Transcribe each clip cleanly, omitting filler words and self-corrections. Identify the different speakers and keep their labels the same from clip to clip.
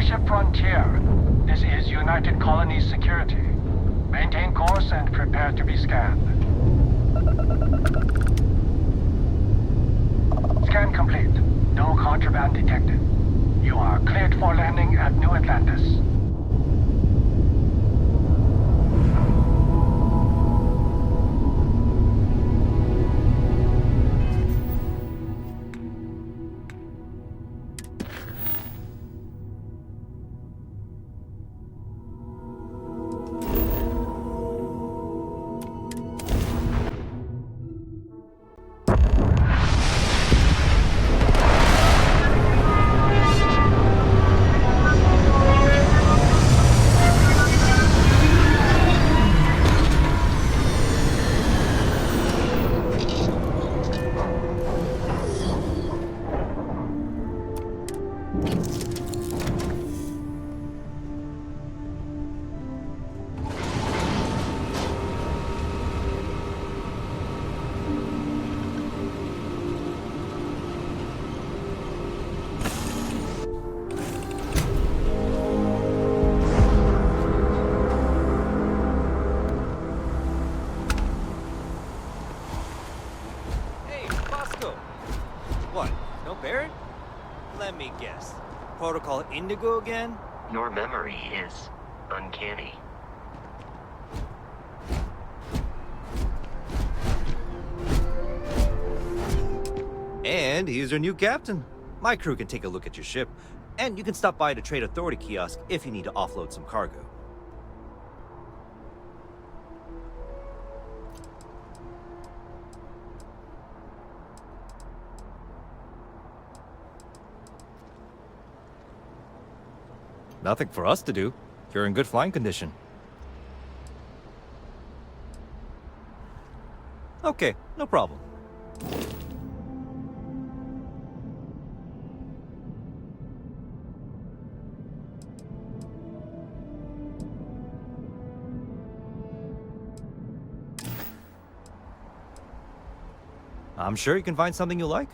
Speaker 1: Starship Frontier. This is United Colonies security. Maintain course and prepare to be scanned. Scan complete. No contraband detected. You are cleared for landing at New Atlantis.
Speaker 2: Let me guess. Protocol Indigo again?
Speaker 3: Your memory is uncanny.
Speaker 2: And he's your new captain. My crew can take a look at your ship, and you can stop by the Trade Authority kiosk if you need to offload some cargo. Nothing for us to do. You're in good flying condition. Okay, no problem. I'm sure you can find something you like.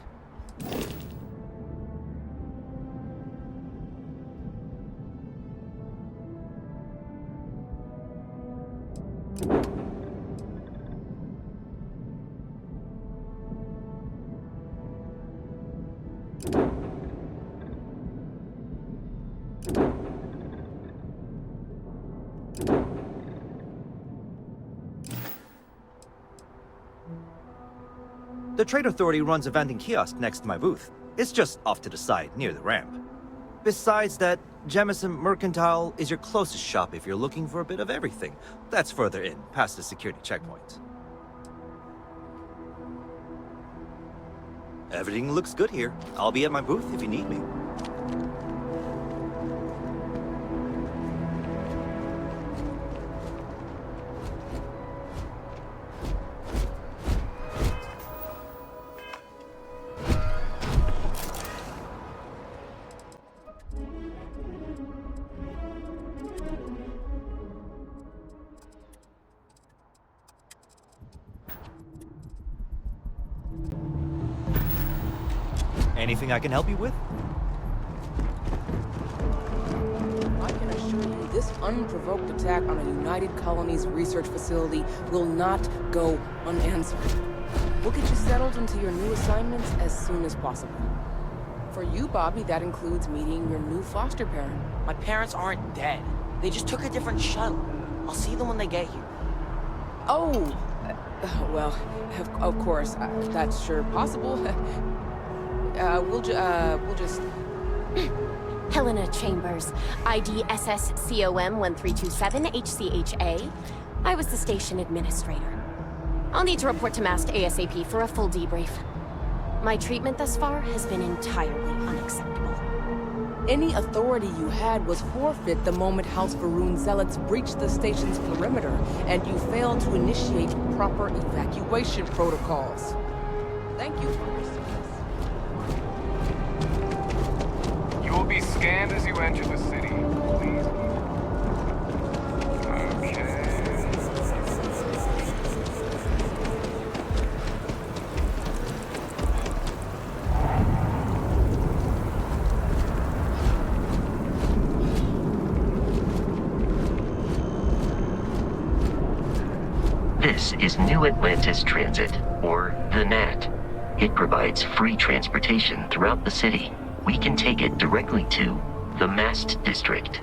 Speaker 2: The Trade Authority runs a vending kiosk next to my booth. It's just off to the side, near the ramp. Besides that, Jemison Mercantile is your closest shop if you're looking for a bit of everything. That's further in, past the security checkpoint. Everything looks good here. I'll be at my booth if you need me. Anything I can help you with?
Speaker 4: I can assure you, this unprovoked attack on a United Colonies research facility will not go unanswered. We'll get you settled into your new assignments as soon as possible. For you, Bobby, that includes meeting your new foster parent.
Speaker 5: My parents aren't dead. They just took a different shuttle. I'll see them when they get here.
Speaker 4: Oh! Well, of course, that's sure possible. We'll just...
Speaker 6: Helena Chambers, ID SSCOM 1327 HCHA. I was the station administrator. I'll need to report to MAST ASAP for a full debrief. My treatment thus far has been entirely unacceptable.
Speaker 4: Any authority you had was forfeit the moment House Varun zealots breached the station's perimeter, and you failed to initiate proper evacuation protocols. Thank you for your service.
Speaker 7: You will be scanned as you enter the city. Please. Okay.
Speaker 3: is New Atlantis Transit, or the NAT. It provides free transportation throughout the city. We can take it directly to the MAST district.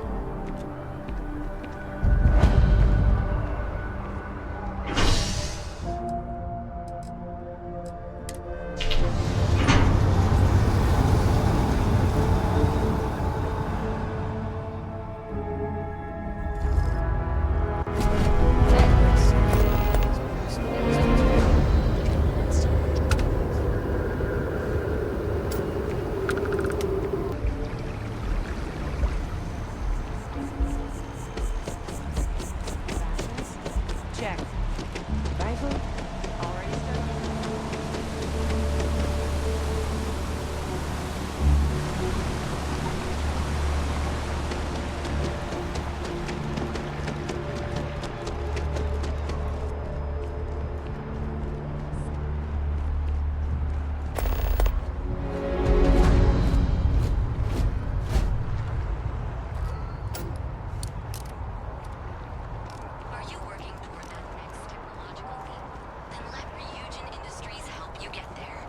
Speaker 4: Check. Rifle? Already started.
Speaker 8: Are you working toward that next technological leap? Then let Ryujin Industries help you get there.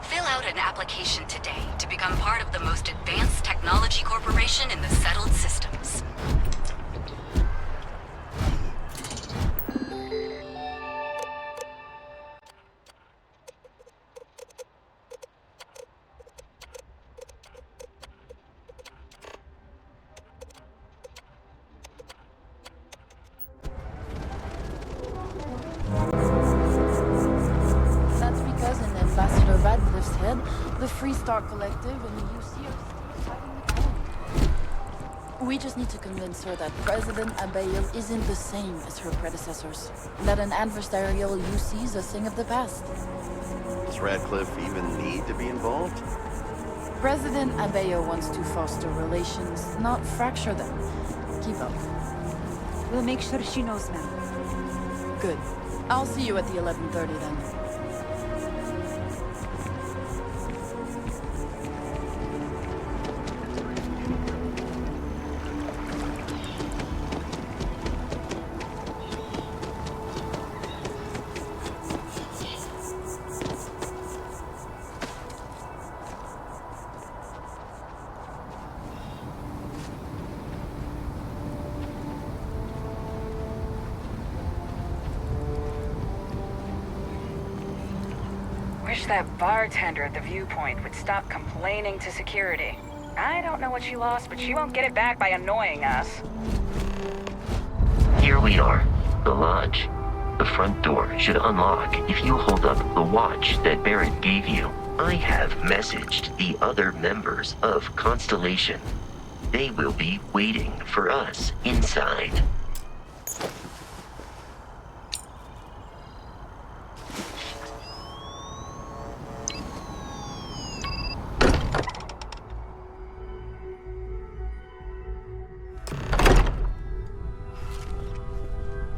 Speaker 8: Fill out an application today to become part of the most advanced technology corporation in the settled systems.
Speaker 9: That's because in Ambassador Radcliffe's head, the Freestar Collective and the UC are still fighting the colony. We just need to convince her that President Abayo isn't the same as her predecessors. That an adversarial UC is a thing of the past.
Speaker 10: Does Radcliffe even need to be involved?
Speaker 9: President Abayo wants to foster relations, not fracture them. Keep up.
Speaker 11: We'll make sure she knows, ma'am.
Speaker 9: Good. I'll see you at the 11:30 then.
Speaker 11: Wish that bartender at the viewpoint would stop complaining to security. I don't know what she lost, but she won't get it back by annoying us.
Speaker 3: Here we are, the lodge. The front door should unlock if you hold up the watch that Barrett gave you. I have messaged the other members of Constellation. They will be waiting for us inside.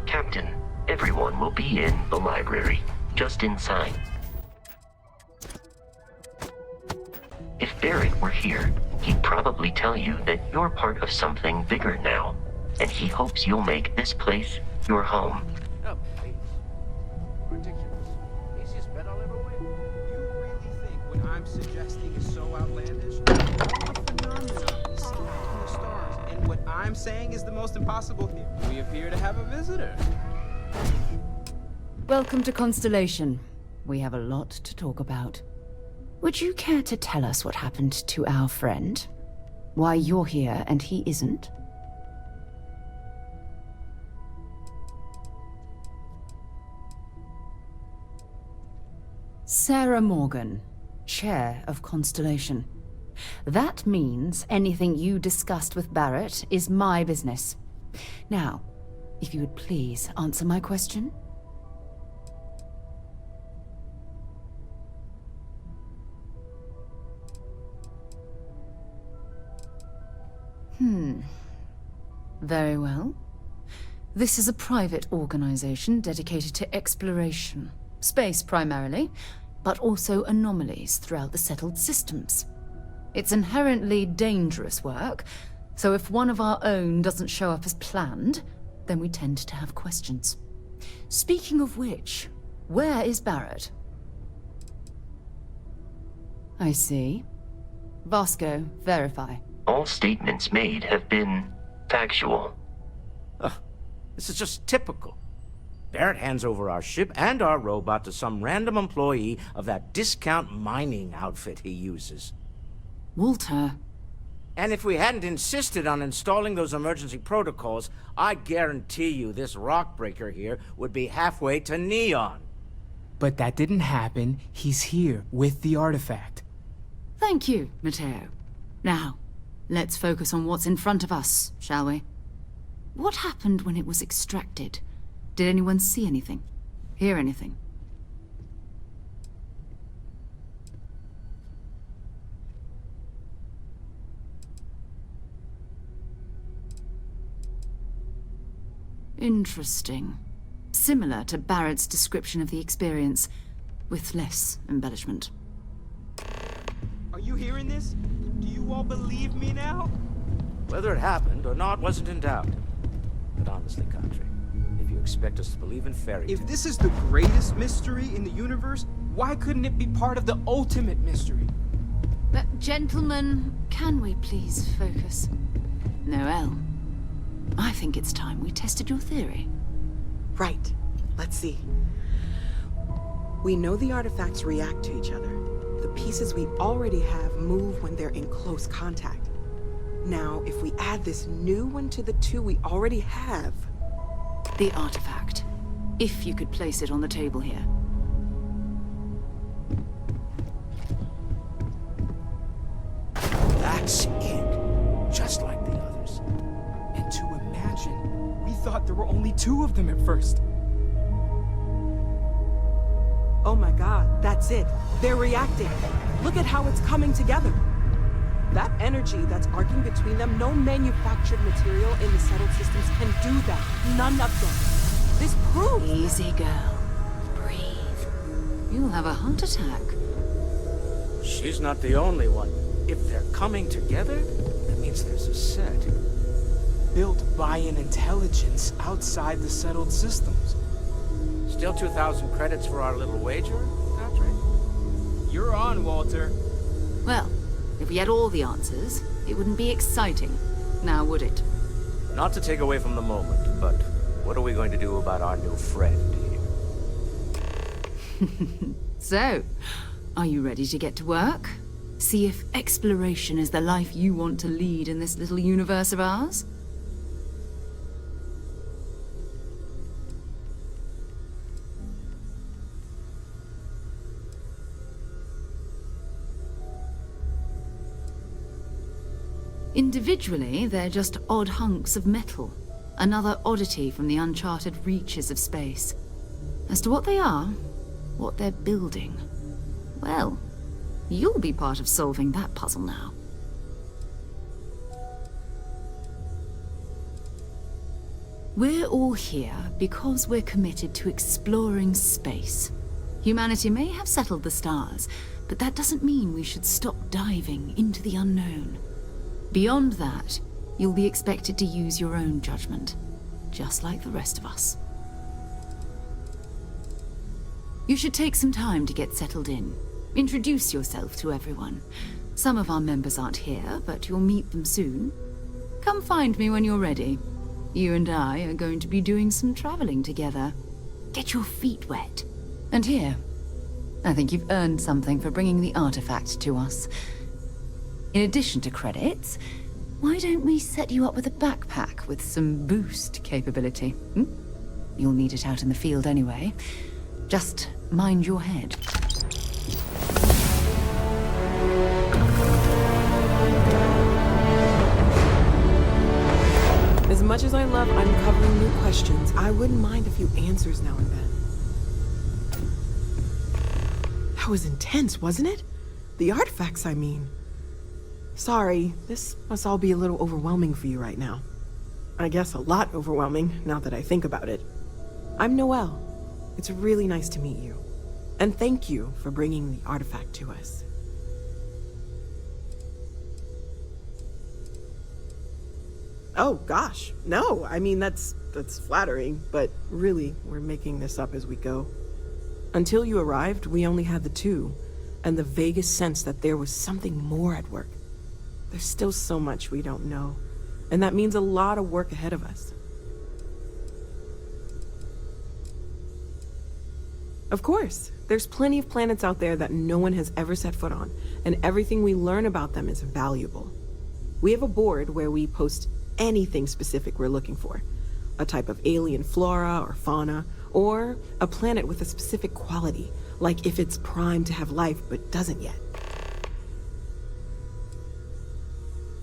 Speaker 3: Captain, everyone will be in the library, just inside. If Barrett were here, he'd probably tell you that you're part of something bigger now, and he hopes you'll make this place your home.
Speaker 10: Oh, please. Ridiculous. Easiest bet I'll ever win.
Speaker 12: You really think what I'm suggesting is so outlandish? All the phenomena is scattered in the stars, and what I'm saying is the most impossible here. We appear to have a visitor.
Speaker 13: Welcome to Constellation. We have a lot to talk about. Would you care to tell us what happened to our friend? Why you're here and he isn't? Sarah Morgan, Chair of Constellation. That means anything you discussed with Barrett is my business. Now, if you would please answer my question. Very well. This is a private organization dedicated to exploration. Space primarily, but also anomalies throughout the settled systems. It's inherently dangerous work, so if one of our own doesn't show up as planned, then we tend to have questions. Speaking of which, where is Barrett? I see. Vasco, verify.
Speaker 3: All statements made have been factual.
Speaker 10: This is just typical. Barrett hands over our ship and our robot to some random employee of that discount mining outfit he uses.
Speaker 13: Walter.
Speaker 10: And if we hadn't insisted on installing those emergency protocols, I guarantee you this rock breaker here would be halfway to Neon.
Speaker 12: But that didn't happen. He's here with the artifact.
Speaker 13: Thank you, Matteo. Now, let's focus on what's in front of us, shall we? What happened when it was extracted? Did anyone see anything? Hear anything? Interesting. Similar to Barrett's description of the experience, with less embellishment.
Speaker 12: Are you hearing this? Do you all believe me now?
Speaker 10: Whether it happened or not wasn't in doubt. But honestly, Country, if you expect us to believe in fairy tales...
Speaker 12: If this is the greatest mystery in the universe, why couldn't it be part of the ultimate mystery?
Speaker 13: But gentlemen, can we please focus? Noel, I think it's time we tested your theory.
Speaker 14: Right. Let's see. We know the artifacts react to each other. The pieces we already have move when they're in close contact. Now, if we add this new one to the two we already have...
Speaker 13: The artifact. If you could place it on the table here.
Speaker 10: That's it. Just like the others.
Speaker 12: And to imagine, we thought there were only 2 of them at first.
Speaker 14: Oh my god, that's it. They're reacting. Look at how it's coming together. That energy that's arcing between them, no manufactured material in the settled systems can do that. None of them. This proves...
Speaker 13: Easy, girl. Breathe. You'll have a heart attack.
Speaker 10: She's not the only one. If they're coming together, that means there's a set.
Speaker 12: Built by an intelligence outside the settled systems.
Speaker 10: Still 2,000 credits for our little wager, Patrick?
Speaker 12: You're on, Walter.
Speaker 13: Well, if we had all the answers, it wouldn't be exciting, now would it?
Speaker 10: Not to take away from the moment, but what are we going to do about our new friend here?
Speaker 13: So, are you ready to get to work? See if exploration is the life you want to lead in this little universe of ours? Individually, they're just odd hunks of metal. Another oddity from the uncharted reaches of space. As to what they are, what they're building, well, you'll be part of solving that puzzle now. We're all here because we're committed to exploring space. Humanity may have settled the stars, but that doesn't mean we should stop diving into the unknown. Beyond that, you'll be expected to use your own judgment, just like the rest of us. You should take some time to get settled in. Introduce yourself to everyone. Some of our members aren't here, but you'll meet them soon. Come find me when you're ready. You and I are going to be doing some traveling together. Get your feet wet. And here, I think you've earned something for bringing the artifact to us. In addition to credits, why don't we set you up with a backpack with some boost capability? You'll need it out in the field anyway. Just mind your head.
Speaker 14: As much as I love uncovering new questions, I wouldn't mind a few answers now and then. That was intense, wasn't it? The artifacts, I mean. Sorry, this must all be a little overwhelming for you right now. I guess a lot overwhelming, now that I think about it. I'm Noelle. It's really nice to meet you. And thank you for bringing the artifact to us. Oh, gosh. No, I mean, that's flattering, but really, we're making this up as we go. Until you arrived, we only had the two, and the vaguest sense that there was something more at work. There's still so much we don't know, and that means a lot of work ahead of us. Of course, there's plenty of planets out there that no one has ever set foot on, and everything we learn about them is valuable. We have a board where we post anything specific we're looking for. A type of alien flora or fauna, or a planet with a specific quality, like if it's primed to have life but doesn't yet.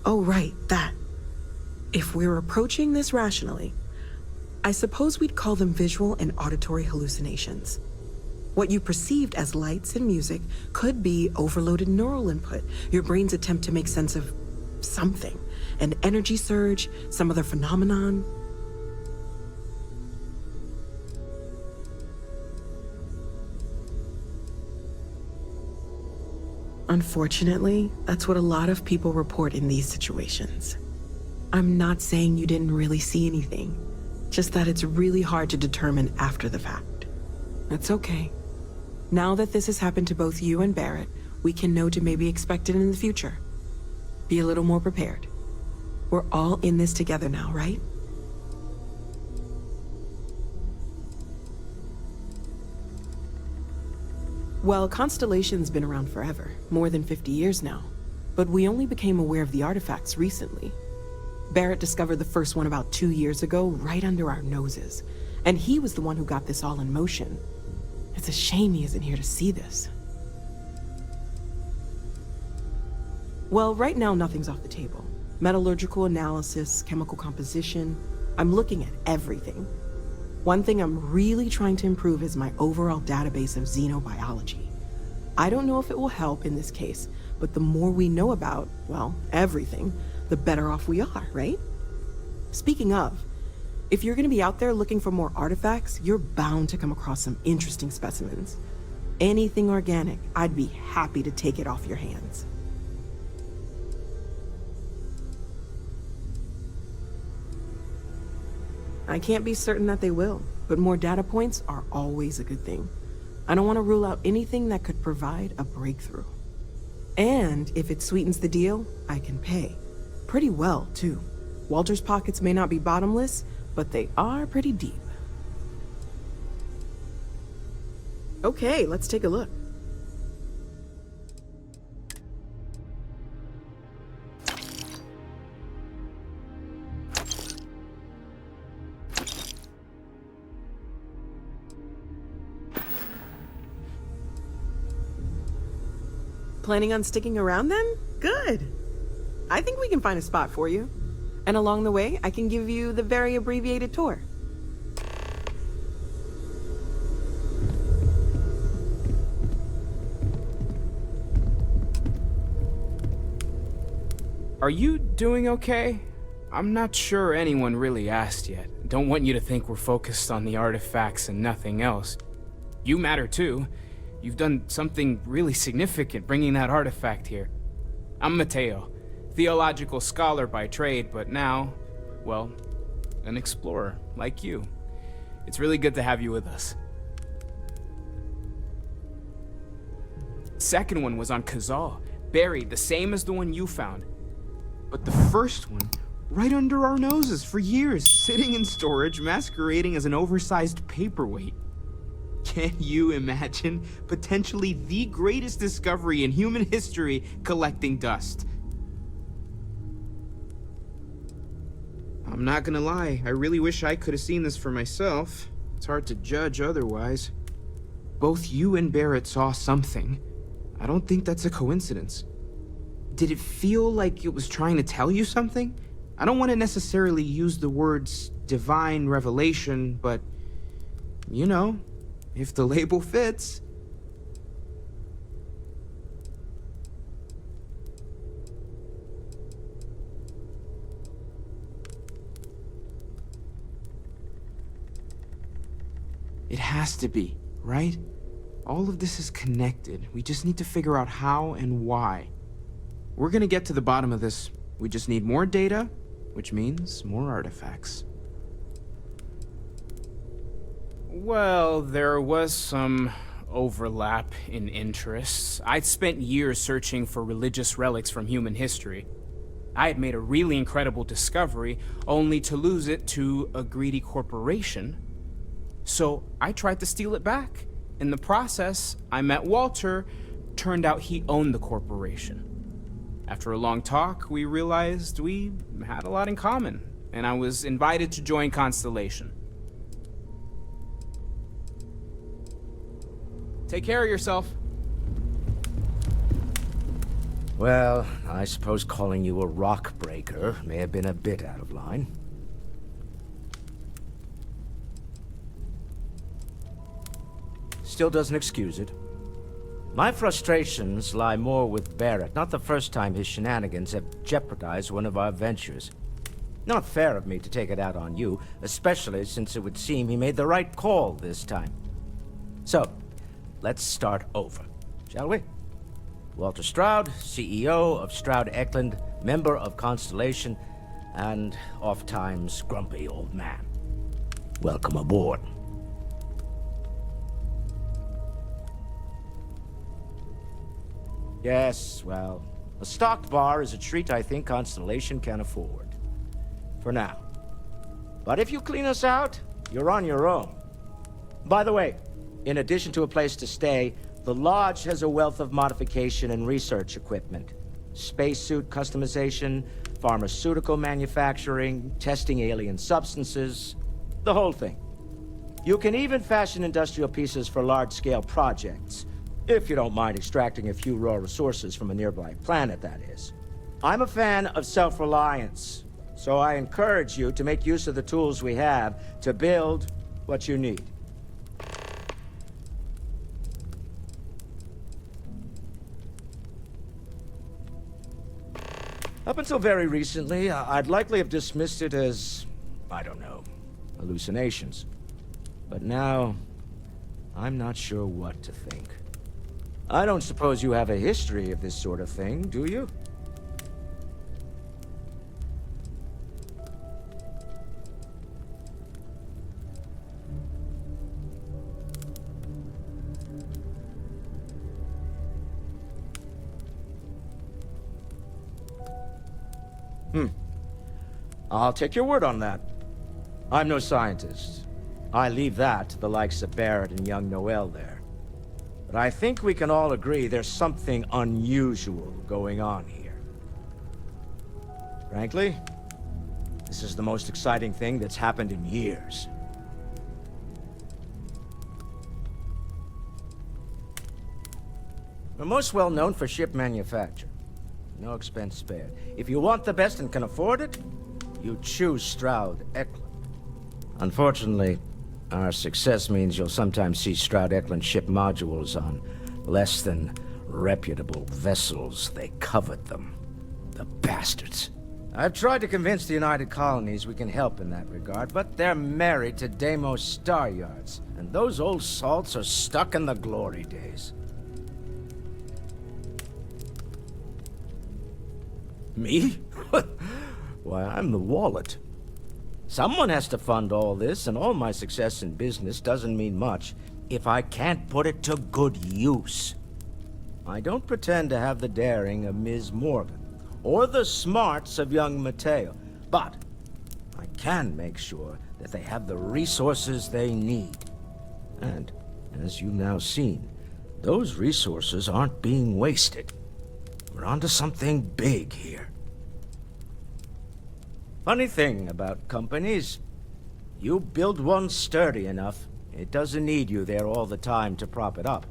Speaker 14: Oh, right, that. If we're approaching this rationally, I suppose we'd call them visual and auditory hallucinations. What you perceived as lights and music could be overloaded neural input, your brain's attempt to make sense of something, an energy surge, some other phenomenon. Unfortunately, that's what a lot of people report in these situations. I'm not saying you didn't really see anything, just that it's really hard to determine after the fact. That's okay. Now that this has happened to both you and Barrett, we can know to maybe expect it in the future. Be a little more prepared. We're all in this together now, right? Well, Constellation's been around forever, more than 50 years now. But we only became aware of the artifacts recently. Barrett discovered the first one about 2 years ago, right under our noses. And he was the one who got this all in motion. It's a shame he isn't here to see this. Well, right now nothing's off the table. Metallurgical analysis, chemical composition. I'm looking at everything. One thing I'm really trying to improve is my overall database of xenobiology. I don't know if it will help in this case, but the more we know about, well, everything, the better off we are, right? Speaking of, if you're gonna be out there looking for more artifacts, you're bound to come across some interesting specimens. Anything organic, I'd be happy to take it off your hands. I can't be certain that they will, but more data points are always a good thing. I don't want to rule out anything that could provide a breakthrough. And if it sweetens the deal, I can pay. Pretty well, too. Walter's pockets may not be bottomless, but they are pretty deep. Okay, let's take a look. Planning on sticking around then? Good. I think we can find a spot for you. And along the way, I can give you the very abbreviated tour.
Speaker 12: Are you doing okay? I'm not sure anyone really asked yet. Don't want you to think we're focused on the artifacts and nothing else. You matter too. You've done something really significant bringing that artifact here. I'm Mateo, theological scholar by trade, but now, well, an explorer like you. It's really good to have you with us. Second one was on Kazal, buried, the same as the one you found. But the first one, right under our noses for years, sitting in storage, masquerading as an oversized paperweight. Can you imagine potentially the greatest discovery in human history collecting dust? I'm not gonna lie, I really wish I could have seen this for myself. It's hard to judge otherwise. Both you and Barrett saw something. I don't think that's a coincidence. Did it feel like it was trying to tell you something? I don't want to necessarily use the words divine revelation, but, you know, if the label fits. It has to be, right? All of this is connected. We just need to figure out how and why. We're gonna get to the bottom of this. We just need more data, which means more artifacts. Well, there was some overlap in interests. I'd spent years searching for religious relics from human history. I had made a really incredible discovery, only to lose it to a greedy corporation. So I tried to steal it back. In the process, I met Walter. Turned out he owned the corporation. After a long talk, we realized we had a lot in common, and I was invited to join Constellation. Take care of yourself.
Speaker 10: Well, I suppose calling you a rock breaker may have been a bit out of line. Still doesn't excuse it. My frustrations lie more with Barrett. Not the first time his shenanigans have jeopardized one of our ventures. Not fair of me to take it out on you, especially since it would seem he made the right call this time. So, let's start over, shall we? Walter Stroud, CEO of Stroud Eklund, member of Constellation, and oft-times grumpy old man. Welcome aboard. Yes, well, a stocked bar is a treat I think Constellation can afford. For now. But if you clean us out, you're on your own. By the way, in addition to a place to stay, the Lodge has a wealth of modification and research equipment. Spacesuit customization, pharmaceutical manufacturing, testing alien substances, the whole thing. You can even fashion industrial pieces for large-scale projects, if you don't mind extracting a few raw resources from a nearby planet, that is. I'm a fan of self-reliance, so I encourage you to make use of the tools we have to build what you need. Up until very recently, I'd likely have dismissed it as, I don't know, hallucinations. But now, I'm not sure what to think. I don't suppose you have a history of this sort of thing, do you? I'll take your word on that. I'm no scientist. I leave that to the likes of Barrett and young Noel there. But I think we can all agree there's something unusual going on here. Frankly, this is the most exciting thing that's happened in years. We're most well known for ship manufacture. No expense spared. If you want the best and can afford it, you choose Stroud Eklund. Unfortunately, our success means you'll sometimes see Stroud Eklund ship modules on less than reputable vessels. They covet them. The bastards. I've tried to convince the United Colonies we can help in that regard, but they're married to Deimos Star Yards, and those old salts are stuck in the glory days. Me? Why, I'm the wallet. Someone has to fund all this, and all my success in business doesn't mean much if I can't put it to good use. I don't pretend to have the daring of Ms. Morgan, or the smarts of young Mateo, but I can make sure that they have the resources they need. And, as you've now seen, those resources aren't being wasted. We're onto something big here. Funny thing about companies, you build one sturdy enough, it doesn't need you there all the time to prop it up.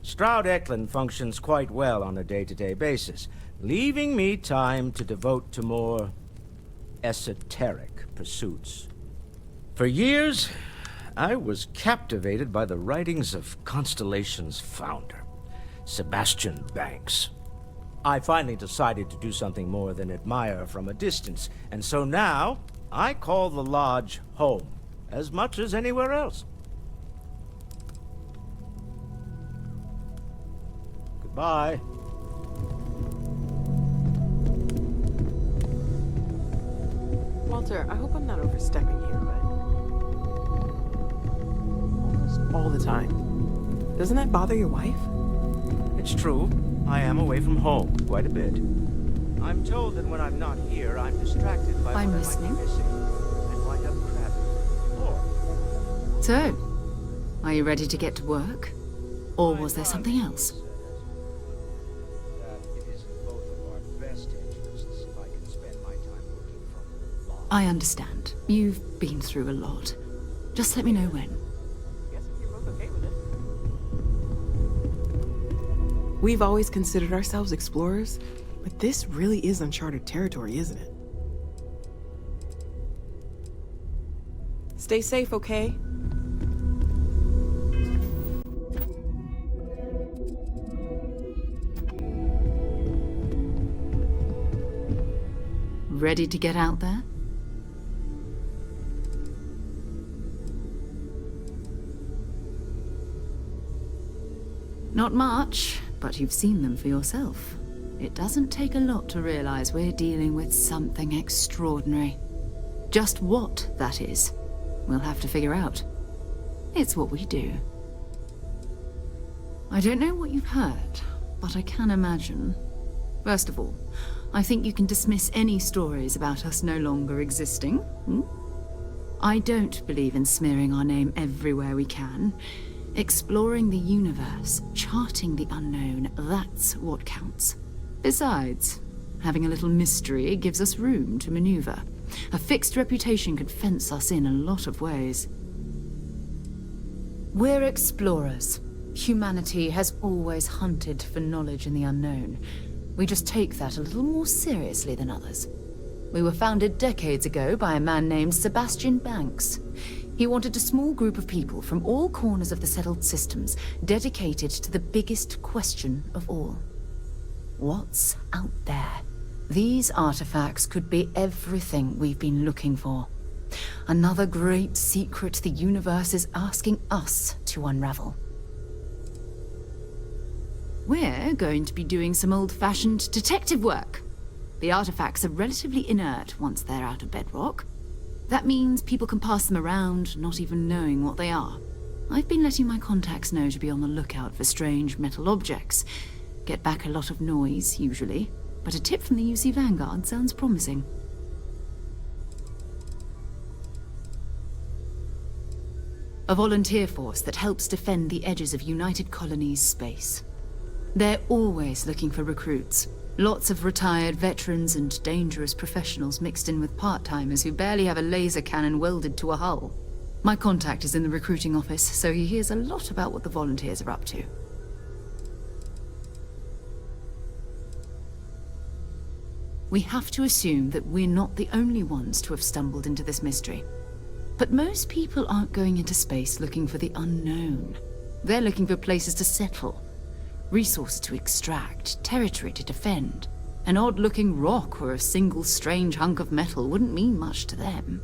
Speaker 10: Stroud Eklund functions quite well on a day-to-day basis, leaving me time to devote to more esoteric pursuits. For years, I was captivated by the writings of Constellation's founder, Sebastian Banks. I finally decided to do something more than admire from a distance, and so now I call the Lodge home, as much as anywhere else. Goodbye.
Speaker 14: Walter, I hope I'm not overstepping here, but... almost all the time. Doesn't that bother your wife?
Speaker 10: It's true. I am away from home quite a bit. I'm told that when I'm not here, I'm distracted by
Speaker 13: I'm
Speaker 10: what
Speaker 13: listening.
Speaker 10: I might be missing and wind up crabbing. Or
Speaker 13: So, are you ready to get to work? Or was there something else?
Speaker 10: that it is in both of our best interests if I can spend my time working from law.
Speaker 13: I understand. You've been through a lot. Just let me know when.
Speaker 14: Guess you're both okay with it. We've always considered ourselves explorers, but this really is uncharted territory, isn't it? Stay safe, okay?
Speaker 13: Ready to get out there? Not much, but you've seen them for yourself. It doesn't take a lot to realize we're dealing with something extraordinary. Just what that is, we'll have to figure out. It's what we do. I don't know what you've heard, but I can imagine. First of all, I think you can dismiss any stories about us no longer existing. I don't believe in smearing our name everywhere we can. Exploring the universe, charting the unknown, that's what counts. Besides, having a little mystery gives us room to maneuver. A fixed reputation could fence us in a lot of ways. We're explorers. Humanity has always hunted for knowledge in the unknown. We just take that a little more seriously than others. We were founded decades ago by a man named Sebastian Banks. He wanted a small group of people from all corners of the settled systems dedicated to the biggest question of all. What's out there? These artifacts could be everything we've been looking for. Another great secret the universe is asking us to unravel. We're going to be doing some old-fashioned detective work. The artifacts are relatively inert once they're out of bedrock. That means people can pass them around, not even knowing what they are. I've been letting my contacts know to be on the lookout for strange metal objects. Get back a lot of noise, usually, but a tip from the UC Vanguard sounds promising. A volunteer force that helps defend the edges of United Colonies space. They're always looking for recruits. Lots of retired veterans and dangerous professionals mixed in with part-timers who barely have a laser cannon welded to a hull. My contact is in the recruiting office, so he hears a lot about what the volunteers are up to. We have to assume that we're not the only ones to have stumbled into this mystery. But most people aren't going into space looking for the unknown. They're looking for places to settle. Resources to extract, territory to defend. An odd-looking rock or a single strange hunk of metal wouldn't mean much to them.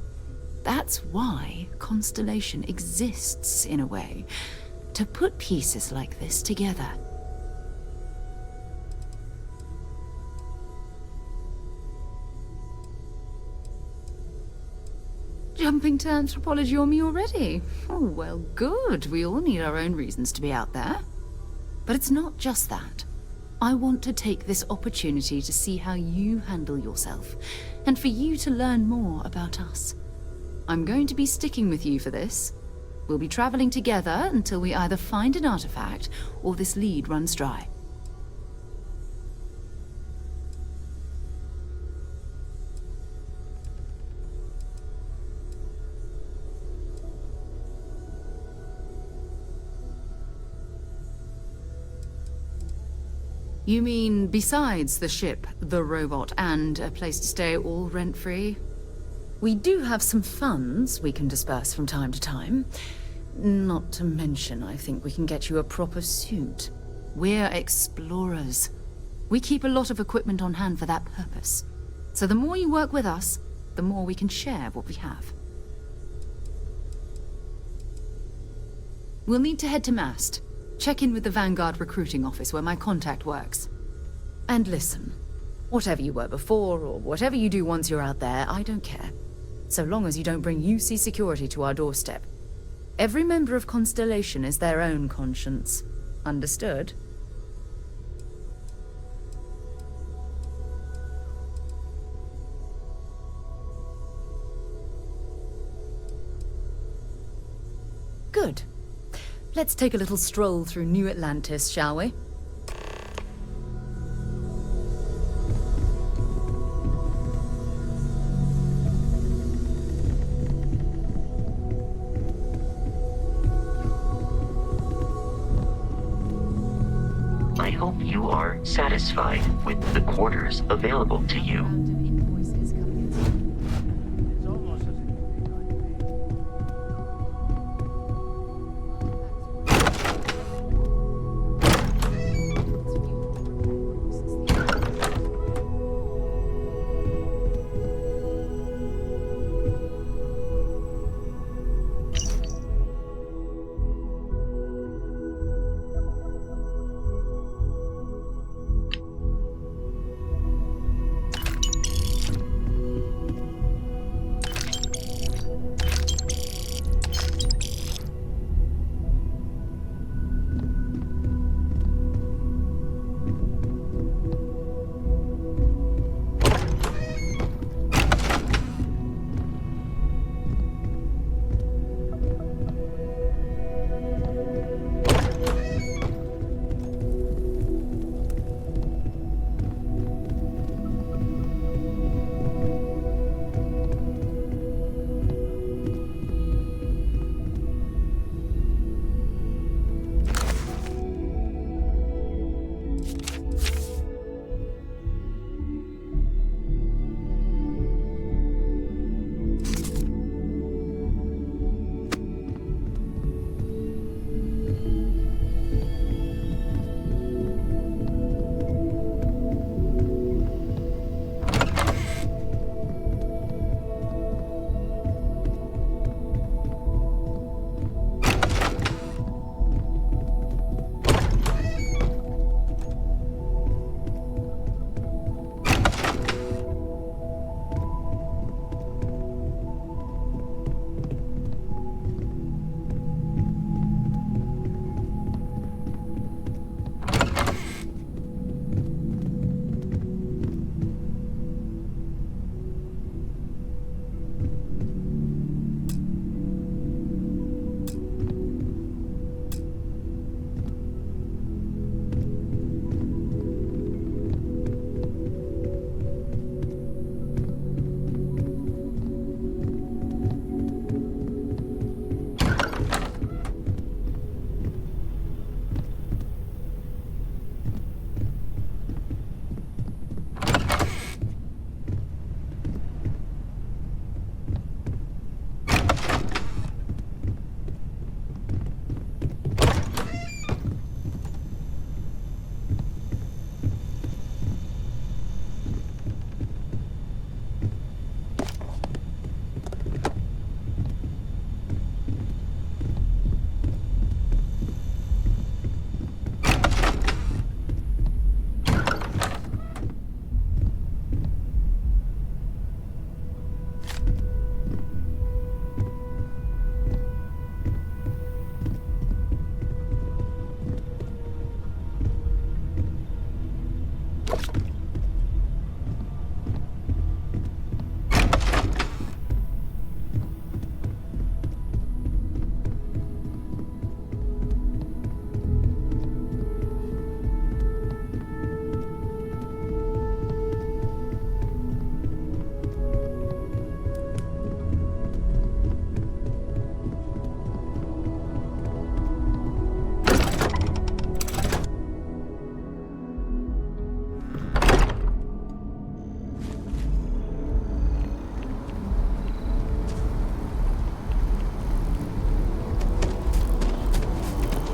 Speaker 13: That's why Constellation exists, in a way, to put pieces like this together. Jumping to anthropology on me already? Oh, well, good. We all need our own reasons to be out there. But it's not just that. I want to take this opportunity to see how you handle yourself, and for you to learn more about us. I'm going to be sticking with you for this. We'll be traveling together until we either find an artifact or this lead runs dry. You mean besides the ship, the robot, and a place to stay all rent-free? We do have some funds we can disperse from time to time. Not to mention, I think we can get you a proper suit. We're explorers. We keep a lot of equipment on hand for that purpose. So the more you work with us, the more we can share what we have. We'll need to head to MAST. Check in with the Vanguard recruiting office where my contact works. And listen, whatever you were before or whatever you do once you're out there, I don't care. So long as you don't bring UC security to our doorstep. Every member of Constellation is their own conscience. Understood? Good. Let's take a little stroll through New Atlantis, shall we?
Speaker 3: I hope you are satisfied with the quarters available to you.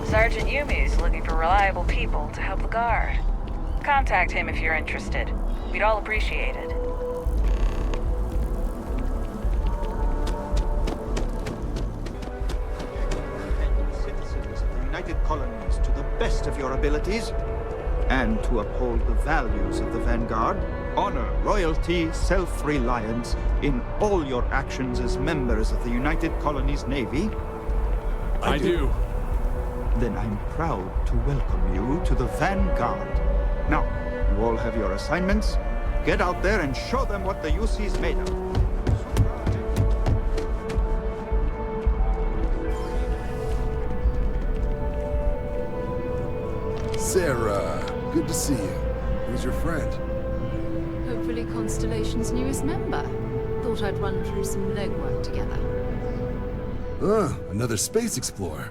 Speaker 11: Sergeant Yumi's looking for reliable people to help the guard. Contact him if you're interested. We'd all appreciate it.
Speaker 15: Citizens of the United Colonies to the best of your abilities, and to uphold the values of the Vanguard, honor, loyalty, self-reliance in all your actions as members of the United Colonies Navy?
Speaker 16: I do.
Speaker 15: Then I'm proud to welcome you to the Vanguard. Now, you all have your assignments. Get out there and show them what the UC's made of.
Speaker 16: Sarah, good to see you. Who's your friend?
Speaker 13: Hopefully Constellation's newest member. Thought I'd run through some legwork together.
Speaker 16: Another space explorer.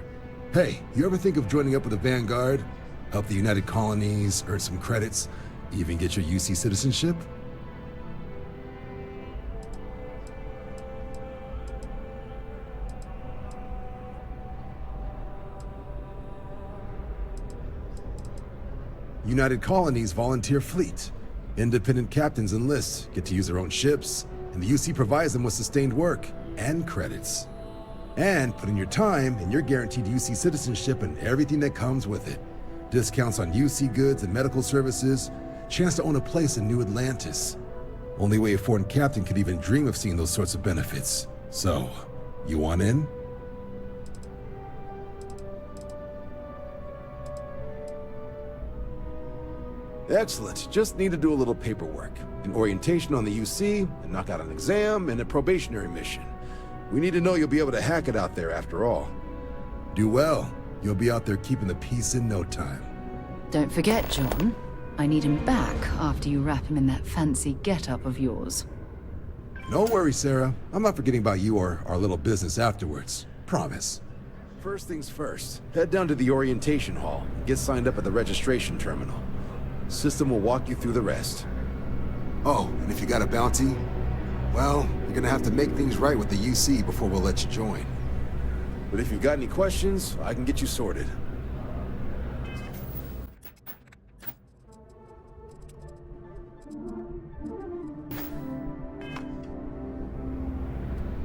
Speaker 16: Hey, you ever think of joining up with the Vanguard? Help the United Colonies, earn some credits, even get your UC citizenship? United Colonies volunteer fleet. Independent captains enlist, get to use their own ships, and the UC provides them with sustained work and credits. And put in your time, and you're guaranteed UC citizenship and everything that comes with it. Discounts on UC goods and medical services, chance to own a place in New Atlantis. Only way a foreign captain could even dream of seeing those sorts of benefits. So, you want in? Excellent. Just need to do a little paperwork. An orientation on the UC, and knock out an exam, and a probationary mission. We need to know you'll be able to hack it out there after all. Do well. You'll be out there keeping the peace in no time.
Speaker 13: Don't forget, John. I need him back after you wrap him in that fancy get-up of yours.
Speaker 16: No worries, Sarah. I'm not forgetting about you or our little business afterwards. Promise. First things first, head down to the orientation hall and get signed up at the registration terminal. System will walk you through the rest. Oh, and if you got a bounty, well, you're gonna have to make things right with the UC before we'll let you join. But if you've got any questions, I can get you sorted.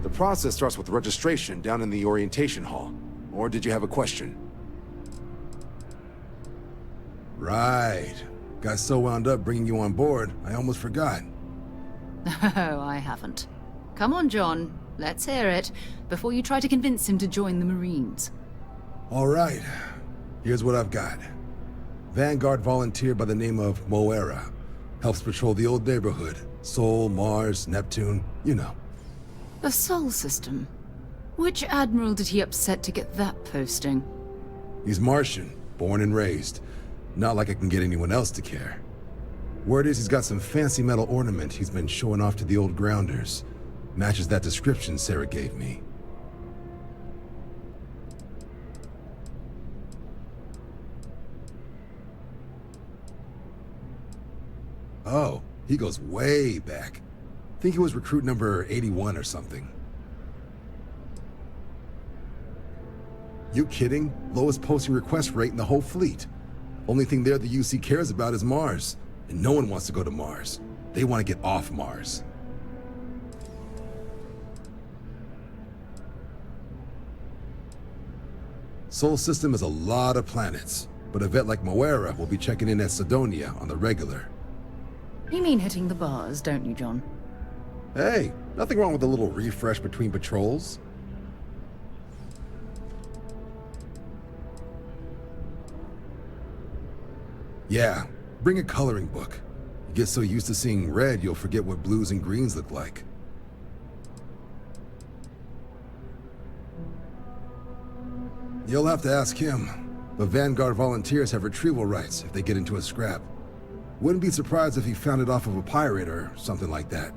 Speaker 16: The process starts with registration down in the orientation hall. Or did you have a question? Right. Got so wound up bringing you on board, I almost forgot.
Speaker 13: Oh, I haven't. Come on, John. Let's hear it, before you try to convince him to join the Marines.
Speaker 16: All right. Here's what I've got. Vanguard volunteer by the name of Moera. Helps patrol the old neighborhood. Sol, Mars, Neptune, you know.
Speaker 13: The Sol system? Which admiral did he upset to get that posting?
Speaker 16: He's Martian, born and raised. Not like I can get anyone else to care. Word is he's got some fancy metal ornament he's been showing off to the old grounders. Matches that description Sarah gave me. Oh, he goes way back. Think he was recruit number 81 or something. You kidding? Lowest posting request rate in the whole fleet. Only thing there the UC cares about is Mars. And no one wants to go to Mars. They want to get off Mars. Sol system has a lot of planets, but a vet like Moera will be checking in at Sidonia on the regular.
Speaker 13: You mean hitting the bars, don't you, John?
Speaker 16: Hey, nothing wrong with a little refresh between patrols. Yeah, bring a coloring book. You get so used to seeing red, you'll forget what blues and greens look like. You'll have to ask him, but Vanguard volunteers have retrieval rights if they get into a scrap. Wouldn't be surprised if he found it off of a pirate or something like that.